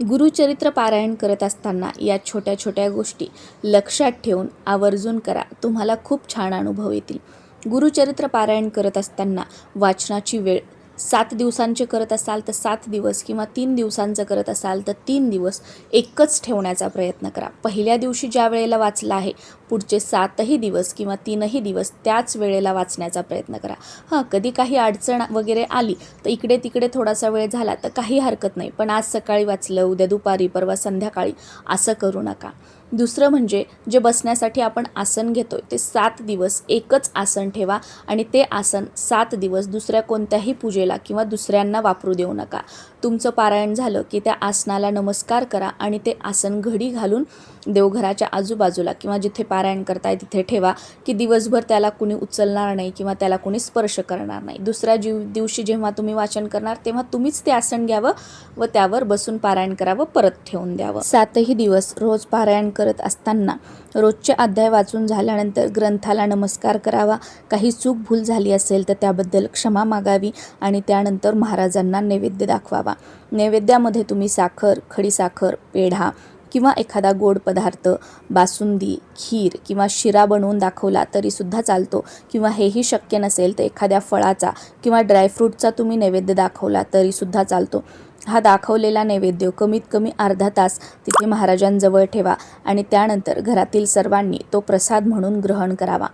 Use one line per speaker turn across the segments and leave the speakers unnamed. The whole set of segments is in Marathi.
गुरुचरित्र पारायण करत असताना या छोट्या छोट्या गोष्टी लक्षात ठेवून आवर्जून करा. तुम्हाला खूप छान अनुभव येतील. गुरुचरित्र पारायण करत असताना वाचनाची वेळ 7 दिवसांचे करत असाल तर 7 दिवस किंवा 3 दिवसांचं करत असाल तर 3 दिवस एकच ठेवण्याचा प्रयत्न करा. पहिल्या दिवशी ज्या वेळेला वाचला आहे पुढचे 7ही दिवस किंवा 3ही दिवस त्याच वेळेला वाचण्याचा प्रयत्न करा. कधी काही अडचण वगैरे आली तर इकडे तिकडे थोडासा वेळ झाला तर काही हरकत नाही, पण आज सकाळी वाचलं, उद्या दुपारी, परवा संध्याकाळी असं करू नका. दुसरं म्हणजे जे बसण्यासाठी आपण आसन घेतोय ते 7 दिवस एकच आसन ठेवा आणि ते आसन 7 दिवस दुसऱ्या कोणत्याही पूजेला किंवा दुसऱ्यांना वापरू देऊ नका. तुमचं पारायण झालं की त्या आसनाला नमस्कार करा आणि ते आसन घडी घालून देवघराच्या आजूबाजूला किंवा जिथे पारायण करताय तिथे ठेवा की दिवसभर त्याला कुणी उचलणार नाही किंवा त्याला कुणी स्पर्श करणार नाही. दुसऱ्या दिवशी जेव्हा तुम्ही वाचन करणार तेव्हा तुम्हीच ते आसन घ्यावं व त्यावर बसून पारायण करावं, परत ठेवून द्यावं. 7ही दिवस रोज पारायण करत असताना रोजचे अध्याय वाचून झाल्यानंतर ग्रंथाला नमस्कार करावा. काही चूक भूल झाली असेल तर त्याबद्दल क्षमा मागावी आणि त्यानंतर महाराजांना नैवेद्य दाखवावा. नैवेद्यामध्ये तुम्ही साखर, खडीसाखर, पेढा किंवा एखादा गोड पदार्थ, बासुंदी, खीर किंवा शिरा बनवून दाखवला तरीसुद्धा चालतो किंवा हेही शक्य नसेल तर एखाद्या फळाचा किंवा ड्रायफ्रूटचा तुम्ही नैवेद्य दाखवला तरीसुद्धा चालतो. हा दाखवलेला नैवेद्य कमीत कमी अर्धा तास तिथे महाराजांजवळ ठेवा आणि त्यानंतर घरातील सर्वांनी तो प्रसाद म्हणून ग्रहण करावा.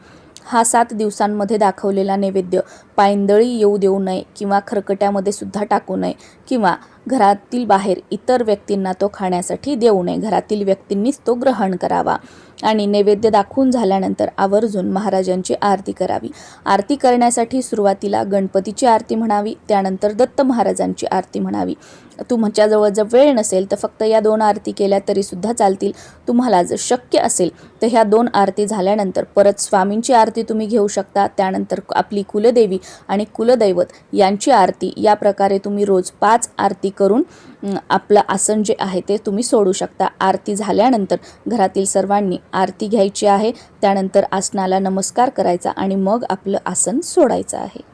हा 7 दिवसांमध्ये दाखवलेला नैवेद्य पायंदळी येऊ देऊ नये किंवा खरकट्यामध्ये सुद्धा टाकू नये किंवा घरातील बाहेर इतर व्यक्तींना तो खाण्यासाठी देऊ नये. घरातील व्यक्तींनीच तो ग्रहण करावा आणि नैवेद्य दाखवून झाल्यानंतर आवर्जून महाराजांची आरती करावी. आरती करण्यासाठी सुरुवातीला गणपतीची आरती म्हणावी, त्यानंतर दत्त महाराजांची आरती म्हणावी. तुमच्याजवळ जर वेळ नसेल तर फक्त या 2 आरती केल्या तरीसुद्धा चालतील. तुम्हाला जर शक्य असेल तर ह्या 2 आरती झाल्यानंतर परत स्वामींची आरती तुम्ही घेऊ शकता. त्यानंतर आपली कुलदेवी आणि कुलदैवत यांची आरती, या प्रकारे तुम्ही रोज 5 आरती करून आपलं आसन जे आहे ते तुम्ही सोडू शकता. आरती झाल्यानंतर घरातील सर्वांनी आरती घ्यायची आहे, त्यानंतर आसनाला नमस्कार करायचा आणि मग आपलं आसन सोडायचं आहे.